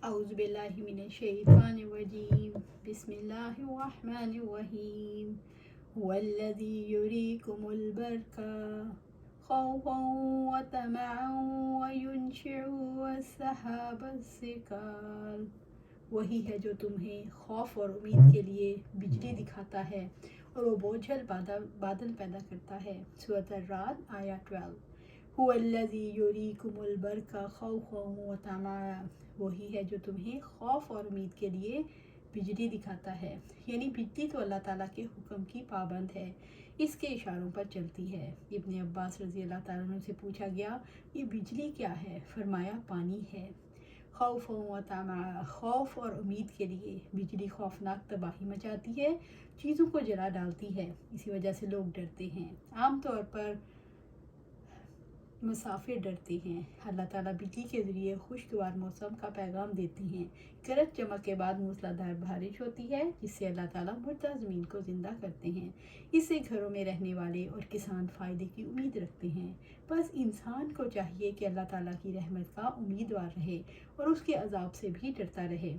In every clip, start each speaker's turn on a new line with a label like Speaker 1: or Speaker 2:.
Speaker 1: اعوذ باللہ من الشیطان الرجیم بسم اللہ الرحمن الرحیم هو الذی یریکم البرق خوفا وطمعا وینشع السحاب الثقال، وہی ہے جو تمہیں خوف اور امید کے لیے بجلی دکھاتا ہے اور وہ بوجھل بادل پیدا کرتا ہے۔ سورۃ الرعد آیا 12۔ هو الذی یریکم البرق خوفا وطمعا، وہی ہے جو تمہیں خوف اور امید کے لیے بجلی دکھاتا ہے، یعنی بجلی تو اللہ تعالیٰ کے حکم کی پابند ہے، اس کے اشاروں پر چلتی ہے۔ ابن عباس رضی اللہ تعالیٰ عنہ سے پوچھا گیا یہ بجلی کیا ہے؟ فرمایا پانی ہے۔ خوف و طمع، خوف اور امید کے لیے بجلی خوفناک تباہی مچاتی ہے، چیزوں کو جلا ڈالتی ہے، اسی وجہ سے لوگ ڈرتے ہیں۔ عام طور پر مسافر ڈرتے ہیں۔ اللہ تعالیٰ بجلی کے ذریعے خوشگوار موسم کا پیغام دیتے ہیں۔ گرج چمک کے بعد موسلادھار بارش ہوتی ہے جس سے اللہ تعالیٰ مردہ زمین کو زندہ کرتے ہیں، اس سے گھروں میں رہنے والے اور کسان فائدے کی امید رکھتے ہیں۔ بس انسان کو چاہیے کہ اللہ تعالیٰ کی رحمت کا امیدوار رہے اور اس کے عذاب سے بھی ڈرتا رہے۔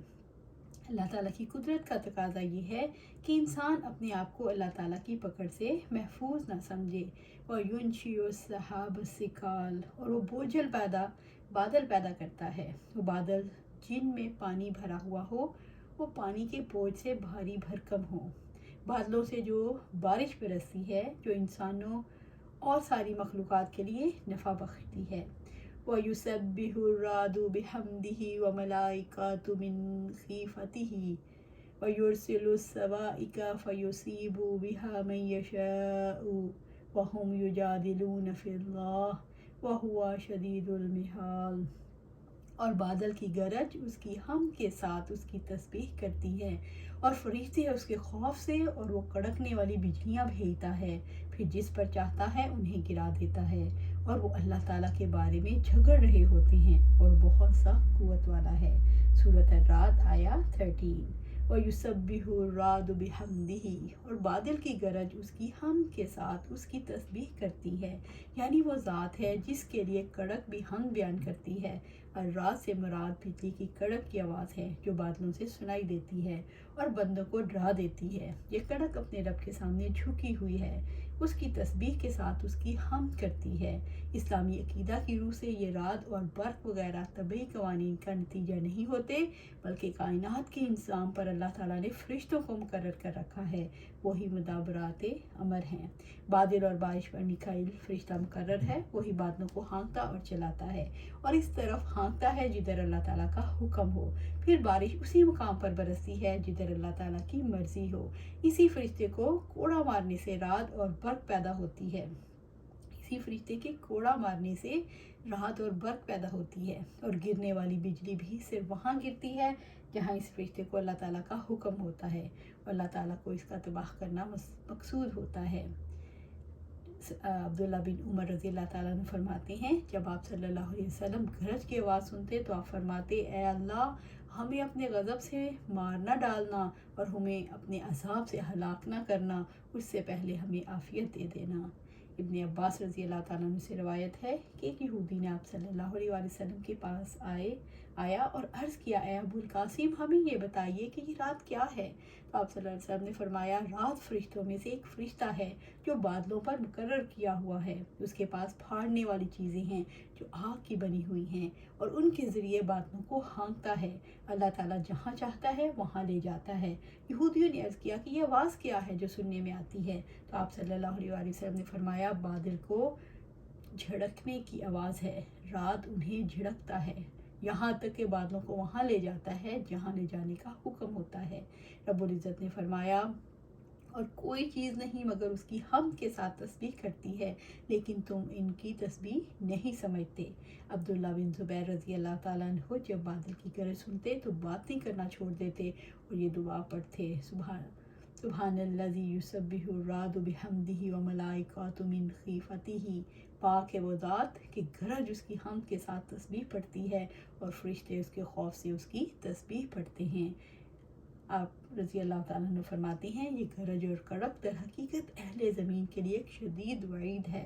Speaker 1: اللہ تعالیٰ کی قدرت کا تقاضا یہ ہے کہ انسان اپنے آپ کو اللہ تعالیٰ کی پکڑ سے محفوظ نہ سمجھے۔ وَيُنشِئُ السَّحَابَ الثِّقَالَ، اور وہ بوجھل بادل پیدا کرتا ہے۔ وہ بادل جن میں پانی بھرا ہوا ہو، وہ پانی کے بوجھ سے بھاری بھرکم ہو۔ بادلوں سے جو بارش برستی ہے جو انسانوں اور ساری مخلوقات کے لیے نفع بخشتی ہے۔ وَيُسَبِّحُ الرَّعْدُ بِحَمْدِهِ وَمَلَائِكَةُ مِنْ خِيفَتِهِ وَيُرْسِلُ الصَّوَاعِقَ فَيُصِيبُ بِهَا مَن يَشَاءُ وَهُمْ يُجَادِلُونَ فِي اللَّهِ وَهُوَ شَدِيدُ الْمِحَالِ، اور بادل کی گرج اس کی حمد کے ساتھ اس کی تسبیح کرتی ہے، اور فرشتے اس کے خوف سے، اور وہ کڑکنے والی بجلیاں بھیجتا ہے، پھر جس پر چاہتا ہے انہیں گرا دیتا ہے، اور وہ اللہ تعالیٰ کے بارے میں جھگڑ رہے ہوتے ہیں اور بہت سخت قوت والا ہے۔ سورۃ الرعد آیا 13۔ وَيُسَبِّحُ الرَّعْدُ بِحَمْدِهِ، اور بادل کی گرج اس کی حمد کے ساتھ اس کی تسبیح کرتی ہے، یعنی وہ ذات ہے جس کے لیے کڑک بھی حمد بیان کرتی ہے۔ الرعد سے مراد بجلی کی کڑک کی آواز ہے جو بادلوں سے سنائی دیتی ہے اور بندوں کو ڈرا دیتی ہے۔ یہ کڑک اپنے رب کے سامنے جھکی ہوئی ہے، اس کی تسبیح کے ساتھ اس کی حمد کرتی ہے۔ اسلامی عقیدہ کی روح سے یہ رعد اور برق وغیرہ طبعی قوانین کا نتیجہ نہیں ہوتے، بلکہ کائنات کے انتظام پر اللہ تعالیٰ نے فرشتوں کو مقرر کر رکھا ہے، وہی مدبرات امر ہیں۔ بادل اور بارش پر میکائیل فرشتہ مقرر ہے، وہی بادلوں کو ہانکتا اور چلاتا ہے اور اس طرف ہانکتا ہے جدھر اللہ تعالیٰ کا حکم ہو، پھر بارش اسی مقام پر برستی ہے جدھر اللہ تعالیٰ کی مرضی ہو۔ اسی فرشتے کو کوڑا مارنے سے رعد اور برق پیدا ہوتی ہے، اسی فرشتے کے کوڑا مارنے سے رعد اور برق پیدا ہوتی ہے، اور گرنے والی بجلی بھی صرف وہاں گرتی ہے جہاں اس فرشتے کو اللہ تعالیٰ کا حکم ہوتا ہے اور اللہ تعالیٰ کو اس کا تباہ کرنا مقصود ہوتا ہے۔ عبداللہ بن عمر رضی اللہ تعالیٰ عنہ فرماتے ہیں جب آپ صلی اللہ علیہ وسلم گرج کی آواز سنتے تو آپ فرماتے اے اللہ ہمیں اپنے غضب سے مار نہ ڈالنا اور ہمیں اپنے عذاب سے ہلاک نہ کرنا، اس سے پہلے ہمیں عافیت دے دینا۔ ابن عباس رضی اللہ تعالیٰ عنہ سے روایت ہے کہ ایک یہودی نے آپ صلی اللہ علیہ وسلم کے پاس آیا اور عرض کیا اے ابو القاسم ہمیں یہ بتائیے کہ یہ رات کیا ہے؟ تو آپ صلی اللہ علیہ وسلم نے فرمایا رات فرشتوں میں سے ایک فرشتہ ہے جو بادلوں پر مقرر کیا ہوا ہے، اس کے پاس پھاڑنے والی چیزیں ہیں جو آگ کی بنی ہوئی ہیں اور ان کے ذریعے بادلوں کو ہانکتا ہے، اللہ تعالیٰ جہاں چاہتا ہے وہاں لے جاتا ہے۔ یہودیوں نے عرض کیا کہ یہ آواز کیا ہے جو سننے میں آتی ہے؟ تو آپ صلی اللہ علیہ وسلم نے فرمایا بادل کو جھڑکنے کی آواز ہے، رات انہیں جھڑکتا ہے یہاں تک کہ بادلوں کو وہاں لے جاتا ہے جہاں لے جانے کا حکم ہوتا ہے۔ رب العزت نے فرمایا اور کوئی چیز نہیں مگر اس کی حمد کے ساتھ تسبیح کرتی ہے، لیکن تم ان کی تسبیح نہیں سمجھتے۔ عبداللہ بن زبیر رضی اللہ تعالیٰ عنہ جب بادل کی گرج سنتے تو باتیں کرنا چھوڑ دیتے اور یہ دعا پڑھتے سبحان الذی یسبح الرعد بحمدہ وملائکۃ من خیفتہ، پاک ہے وہ ذات کہ گرج اس کی حمد کے ساتھ تسبیح پڑھتی ہے اور فرشتے اس کے خوف سے اس کی تسبیح پڑھتے ہیں۔ آپ رضی اللہ تعالیٰ عنہ فرماتے ہیں یہ گرج اور کڑک در حقیقت اہل زمین کے لیے ایک شدید وعید ہے،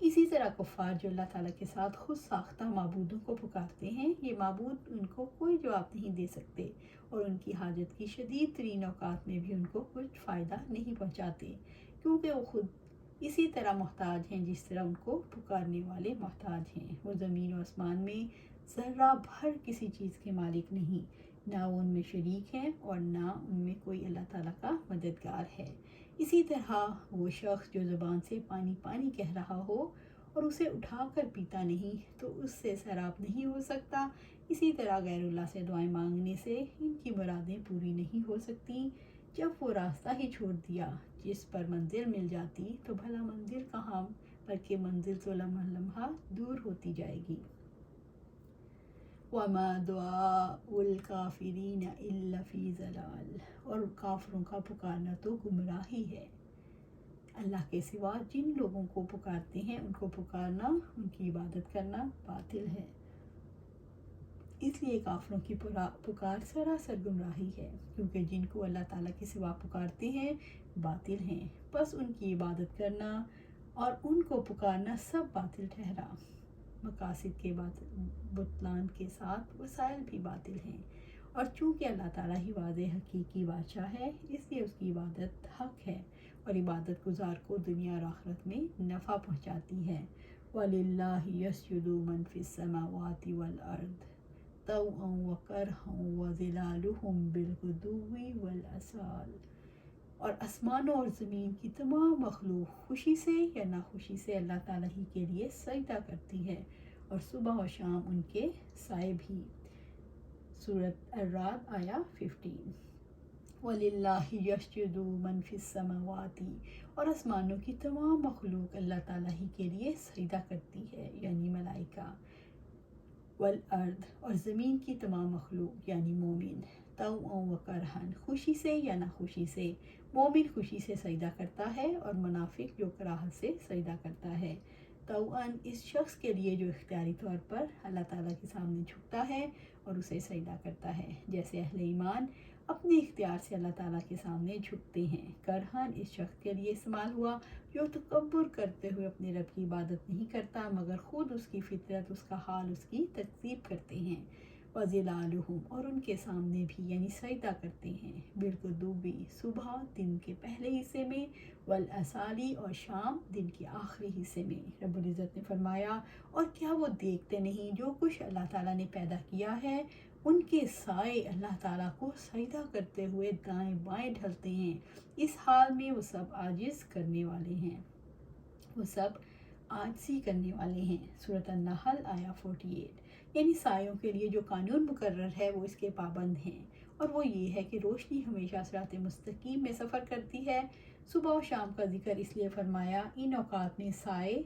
Speaker 1: اسی طرح کفار جو اللہ تعالیٰ کے ساتھ خود ساختہ معبودوں کو پکارتے ہیں، یہ معبود ان کو کوئی جواب نہیں دے سکتے اور ان کی حاجت کی شدید ترین اوقات میں بھی ان کو کچھ فائدہ نہیں پہنچاتے، کیونکہ وہ خود اسی طرح محتاج ہیں جس طرح ان کو پکارنے والے محتاج ہیں۔ وہ زمین و آسمان میں ذرہ بھر کسی چیز کے مالک نہیں، نہ وہ ان میں شریک ہیں اور نہ ان میں کوئی اللہ تعالیٰ کا مددگار ہے۔ اسی طرح وہ شخص جو زبان سے پانی پانی کہہ رہا ہو اور اسے اٹھا کر پیتا نہیں تو اس سے سیراب نہیں ہو سکتا، اسی طرح غیر اللہ سے دعائیں مانگنے سے ان کی مرادیں پوری نہیں ہو سکتی۔ جب وہ راستہ ہی چھوڑ دیا جس پر منزل مل جاتی تو بھلا منزل کہاں، بلکہ منزل تو لمحہ لمحہ دور ہوتی جائے گی۔ وَمَا دُعَاءُ الْكَافِرِينَ إِلَّا فِي ضَلَالٍ، اور کافروں کا پکارنا تو گمراہی ہے۔ اللہ کے سوا جن لوگوں کو پکارتے ہیں ان کو پکارنا، ان کی عبادت کرنا باطل ہے۔ اس لیے کافروں کی پکار سراسر گمراہی ہے، کیونکہ جن کو اللہ تعالیٰ کے سوا پکارتے ہیں باطل ہیں، بس ان کی عبادت کرنا اور ان کو پکارنا سب باطل ٹھہرا۔ مقاصد کے بطلان کے ساتھ وسائل بھی باطل ہیں، اور چونکہ اللہ تعالیٰ ہی واضح حقیقی بادشاہ ہے، اس لیے اس کی عبادت حق ہے اور عبادت گزار کو دنیا اور آخرت میں نفع پہنچاتی ہے۔ وَلِلَّهِ يَسْجُدُ مَن فِي السَّمَاوَاتِ وَالْأَرْضِ طَوْعًا وَكَرْهًا وَظِلَالُهُم بِالْغُدُوِّ وَالْآصَالِ، اور آسمانوں اور زمین کی تمام مخلوق خوشی سے یا ناخوشی سے اللہ تعالیٰ ہی کے لیے سجدہ کرتی ہے، اور صبح و شام ان کے سائے بھی۔ سورۃ الرعد آیا 15۔ وَلِلَّهِ يَسْجُدُ مَن فِي السَّمَاوَاتِ، اور آسمانوں کی تمام مخلوق اللہ تعالیٰ ہی کے لیے سجدہ کرتی ہے یعنی ملائکہ، والارض، اور زمین کی تمام مخلوق یعنی مومن، طوعا وکرہا، خوشی سے یا ناخوشی سے۔ مومن خوشی سے سجدہ کرتا ہے اور منافق جو کراہت سے سجدہ کرتا ہے۔ طوعا اس شخص کے لیے جو اختیاری طور پر اللہ تعالیٰ کے سامنے جھکتا ہے اور اسے سجدہ کرتا ہے، جیسے اہل ایمان اپنے اختیار سے اللہ تعالیٰ کے سامنے جھکتے ہیں۔ کرہن اس شخص کے لیے استعمال ہوا جو تکبر کرتے ہوئے اپنے رب کی عبادت نہیں کرتا مگر خود اس کی فطرت، اس کا حال، اس کی تکذیب کرتے ہیں۔ وَظِلَالُهُم، اور ان کے سامنے بھی یعنی سجدہ کرتے ہیں، بالغدوِ صبح دن کے پہلے حصے میں، والآصال اور شام دن کے آخری حصے میں۔ رب العزت نے فرمایا، اور کیا وہ دیکھتے نہیں جو کچھ اللہ تعالیٰ نے پیدا کیا ہے، ان کے سائے اللہ تعالیٰ کو سجدہ کرتے ہوئے دائیں بائیں ڈھلتے ہیں، اس حال میں وہ سب عاجز کرنے والے ہیں، وہ سب عاجزی کرنے والے ہیں۔ سورۃ النحل آیا 48۔ یعنی سایوں کے لیے جو قانون مقرر ہے وہ اس کے پابند ہیں، اور وہ یہ ہے کہ روشنی ہمیشہ صراط مستقیم میں سفر کرتی ہے۔ صبح و شام کا ذکر اس لیے فرمایا، ان اوقات میں سائے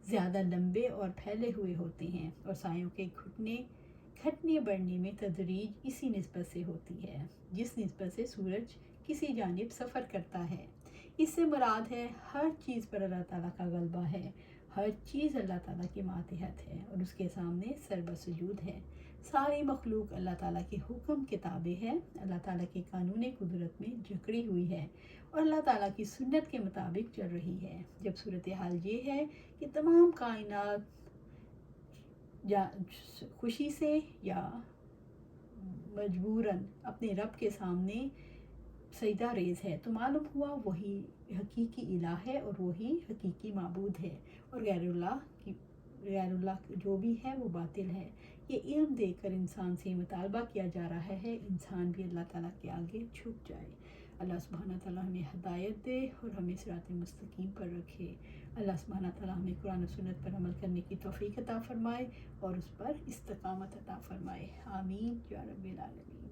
Speaker 1: زیادہ لمبے اور پھیلے ہوئے ہوتے ہیں، اور سایوں کے گھٹنے بڑھنے میں تدریج اسی نسبت سے ہوتی ہے جس نسبت سے سورج کسی جانب سفر کرتا ہے۔ اس سے مراد ہے ہر چیز پر اللہ تعالیٰ کا غلبہ ہے، ہر چیز اللہ تعالیٰ کے ماتحت ہے اور اس کے سامنے سربسجود ہے۔ ساری مخلوق اللہ تعالیٰ کے حکم کے تابع ہے، اللہ تعالیٰ کے قانون قدرت میں جکڑی ہوئی ہے اور اللہ تعالیٰ کی سنت کے مطابق چل رہی ہے۔ جب صورتحال یہ ہے کہ تمام کائنات خوشی سے یا مجبوراً اپنے رب کے سامنے سجدہ ریز ہے تو معلوم ہوا وہی حقیقی الہ ہے اور وہی حقیقی معبود ہے، اور غیر اللہ جو بھی ہے وہ باطل ہے۔ یہ علم دے کر انسان سے مطالبہ کیا جا رہا ہے انسان بھی اللہ تعالیٰ کے آگے جھک جائے۔ اللہ سبحانہ تعالیٰ ہمیں ہدایت دے اور ہمیں صراط مستقیم پر رکھے۔ اللہ سبحانہ تعالیٰ ہمیں قرآن و سنت پر عمل کرنے کی توفیق عطا فرمائے اور اس پر استقامت عطا فرمائے۔ آمین یا رب العالمین۔